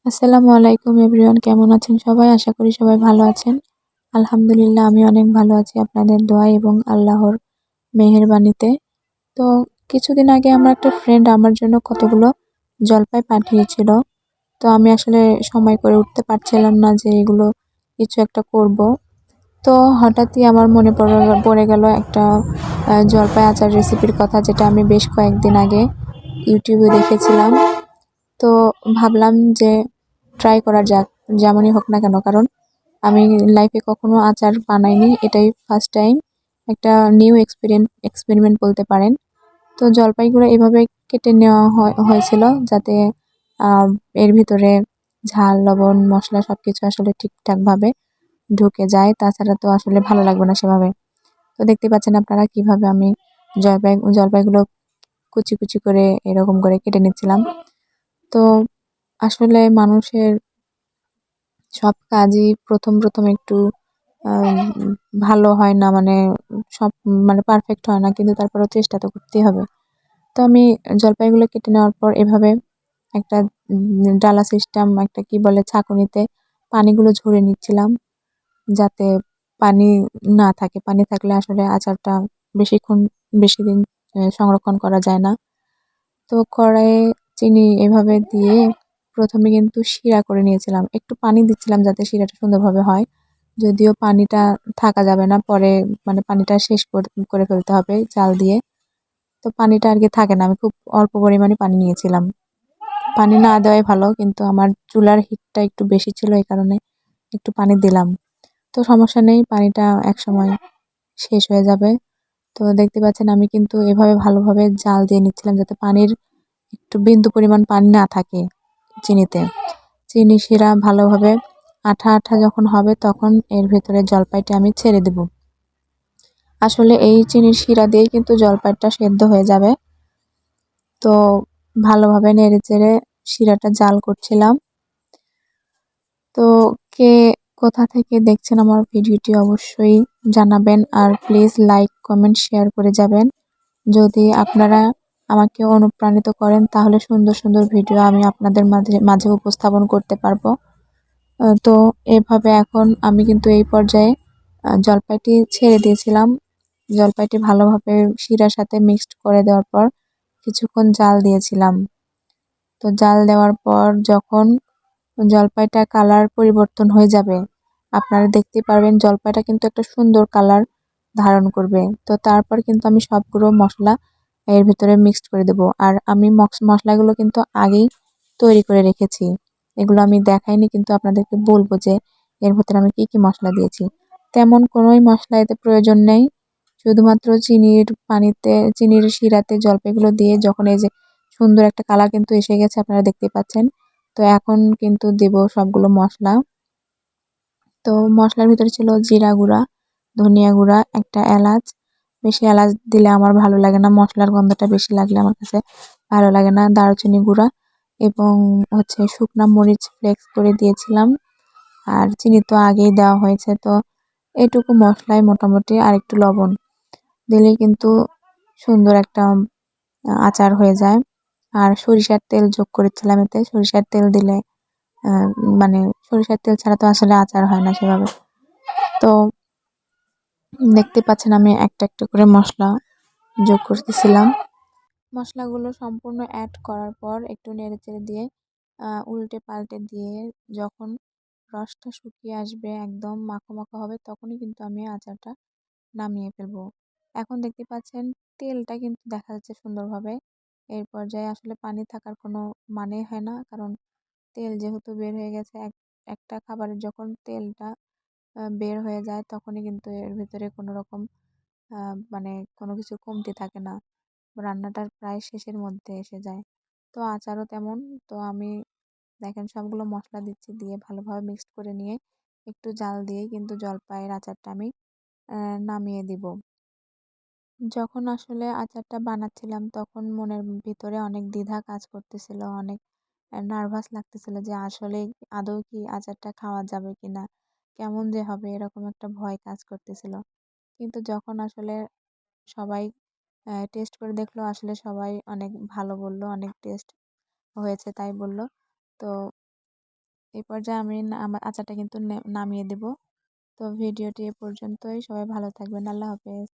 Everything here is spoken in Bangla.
আসসালামু আলাইকুম এভরিওয়ান, কেমন আছেন সবাই? আশা করি সবাই ভালো আছেন। আলহামদুলিল্লাহ আমি অনেক ভালো আছি আপনাদের দোয়ায় এবং আল্লাহর মেহেরবানিতে। তো কিছুদিন আগে আমার একটা ফ্রেন্ড আমার জন্য কতগুলো জলপাই পাঠিয়েছিল। তো আমি আসলে সময় করে উঠতে পারছিলাম না যে এগুলো কিছু একটা করব। তো হঠাৎই আমার মনে পড়ে গেল একটা জলপাই আচার রেসিপির কথা, যেটা আমি বেশ কয়েকদিন আগে ইউটিউবে দেখেছিলাম। তো ভাবলাম যে ট্রাই করা যাক, যেমনই হোক না কেন, কারণ আমি লাইফে কখনো আচার বানাইনি, এটাই ফার্স্ট টাইম। একটা নিউ এক্সপেরিমেন্ট বলতে পারেন। তো জলপাইগুলো এভাবে কেটে নেওয়া হয়েছিল যাতে আহ, এর ভিতরে ঝাল লবণ মশলা সবকিছু আসলে ঠিকঠাকভাবে ঢুকে যায়, তাছাড়া তো আসলে ভালো লাগবে না সেভাবে। তো দেখতে পাচ্ছেন আপনারা কিভাবে আমি জলপাইগুলো কুচি কুচি করে এরকম করে কেটে নিচ্ছিলাম। তো আসলে মানুষের সব কাজই প্রথম একটু ভালো হয় না, মানে সব মানে পারফেক্ট হয় না, কিন্তু তারপরেও চেষ্টা তো করতেই হবে। তো আমি জলপাইগুলো কেটে নেওয়ার পর এভাবে একটা ডালা সিস্টেম, একটা কি বলে ছাঁকুনিতে পানিগুলো ঝরে নিচ্ছিলাম, যাতে পানি না থাকে। পানি থাকলে আসলে আচারটা বেশিক্ষণ বেশি দিন সংরক্ষণ করা যায় না। তো কড়াইয়ে চিনি এভাবে দিয়ে প্রথমে কিন্তু শিরা করে নিয়েছিলাম, একটু পানি দিচ্ছিলাম যাতে শিরাটা সুন্দরভাবে হয়। যদিও পানিটা থাকা যাবে না পরে, মানে পানিটা শেষ করে ফেলতে হবে চাল দিয়ে। তো পানিটা আর কি থাকে না, আমি খুব অল্প পরিমাণে পানি নিয়েছিলাম। পানি না দেওয়াই ভালো, কিন্তু আমার চুলার হিটটা একটু বেশি ছিল, এই কারণে একটু পানি দিলাম। তো সমস্যা নেই, পানিটা একসময় শেষ হয়ে যাবে। তো দেখতে পাচ্ছেন আমি কিন্তু এভাবে ভালোভাবে জাল দিয়ে নিচ্ছিলাম যাতে পানির একটু বিন্দু পরিমাণ পানি না থাকে চিনিতে। চিনি শিরা ভালোভাবে আঠা আঠা যখন হবে তখন এর ভেতরে জলপাইটা আমি ছেড়ে দেব। আসলে এই চিনির শিরা দিয়েই কিন্তু জলপাইটা সেদ্ধ হয়ে যাবে। তো ভালোভাবে নেড়েচেড়ে শিরাটা জাল করছিলাম। তো কে কোথা থেকে দেখছেন আমার ভিডিওটি অবশ্যই জানাবেন, আর প্লিজ লাইক কমেন্ট শেয়ার করে যাবেন। যদি আপনারা আমাকে অনুপ্রাণিত করেন তাহলে সুন্দর সুন্দর ভিডিও আমি আপনাদের মাঝে মাঝে উপস্থাপন করতে পারবো। তো এভাবে এখন আমি কিন্তু এই পর্যায়ে জলপাইটি ছেড়ে দিয়েছিলাম। জলপাইটি ভালোভাবে শিরার সাথে মিক্সড করে দেওয়ার পর কিছুক্ষণ জাল দিয়েছিলাম। তো জাল দেওয়ার পর যখন জলপাইটা কালার পরিবর্তন হয়ে যাবে, আপনারা দেখতে পারবেন জলপাইটা কিন্তু একটা সুন্দর কালার ধারণ করবে। তো তারপর কিন্তু আমি সবগুলো মশলা এর ভিতরে মিক্সড করে দেব। আর আমি মশলাগুলো কিন্তু আগেই তৈরি করে রেখেছি, এগুলো আমি দেখাইনি, কিন্তু আপনাদেরকে বলবো যে এর ভিতরে আমি কি কি মশলা দিয়েছি। তেমন কোনোই মশলা এতে প্রয়োজন নেই, শুধুমাত্র চিনির শিরাতে জলপাইগুলো দিয়ে যখন এই যে সুন্দর একটা কালার কিন্তু এসে গেছে, আপনারা দেখতে পাচ্ছেন। তো এখন কিন্তু দেব সবগুলো মশলা। তো মশলার ভিতরে ছিল জিরা গুঁড়া, ধনিয়া গুঁড়া, একটা এলাচ। বেশি এলাচ দিলে আমার ভালো লাগে না, মশলার গন্ধটা বেশি লাগলে আমার কাছে ভালো লাগে না। দারুচিনি গুঁড়া এবং হচ্ছে শুকনা মরিচ ফ্লেক্স করে দিয়েছিলাম। আর চিনি তো আগেই দেওয়া হয়েছে, তো এটুকু মশলাই মোটামুটি, আর একটু লবণ দিলেই কিন্তু সুন্দর একটা আচার হয়ে যায়। আর সরিষার তেল যোগ করেছিলাম এতে, সরিষার তেল দিলে আহ, মানে সরিষার তেল ছাড়া তো আসলে আচার হয় না সেভাবে। তো দেখতে পাচ্ছেন আমি একটা একটা করে মশলা যোগ করতেছিলাম। মশলাগুলো সম্পূর্ণ অ্যাড করার পর একটু নেড়েচেড়ে দিয়ে উল্টে পাল্টে দিয়ে যখন রসটা শুকিয়ে আসবে, একদম মাখো মাখো হবে, তখনই কিন্তু আমি আচারটা নামিয়ে ফেলবো। এখন দেখতে পাচ্ছেন তেলটা কিন্তু দেখা যাচ্ছে সুন্দরভাবে। এই পর্যায়ে আসলে পানি থাকার কোনো মানে হয় না, কারণ তেল যেহেতু বের হয়ে গেছে। একটা খাবারের যখন তেলটা বের হয়ে যায় তখনই কিন্তু এর ভিতরে কোনো রকম মানে কোনো কিছু কমতি থাকে না, রান্নাটার প্রায় শেষের মধ্যে এসে যায়। তো আচারও তেমন। তো আমি দেখেন সবগুলো মশলা দিচ্ছি, দিয়ে ভালোভাবে মিক্সড করে নিয়ে একটু জাল দিয়ে কিন্তু জলপাইয়ের আচারটা আমি নামিয়ে দিব। যখন আসলে আচারটা বানাচ্ছিলাম তখন মনের ভিতরে অনেক দ্বিধা কাজ করতেছিল, অনেক নার্ভাস লাগতেছিল যে আসলে আদৌ কি আচারটা খাওয়া যাবে কিনা, কেমন যে হবে, এরকম একটা ভয় কাজ করতেছিল। কিন্তু যখন আসলে সবাই টেস্ট করে দেখলো, আসলে সবাই অনেক ভালো বললো, অনেক টেস্ট হয়েছে তাই বললো। তো এই পর্যায়ে আমি আমার আচারটা কিন্তু নামিয়ে দেব। তো ভিডিওটি এ পর্যন্তই, সবাই ভালো থাকবেন, আল্লাহ হাফেজ।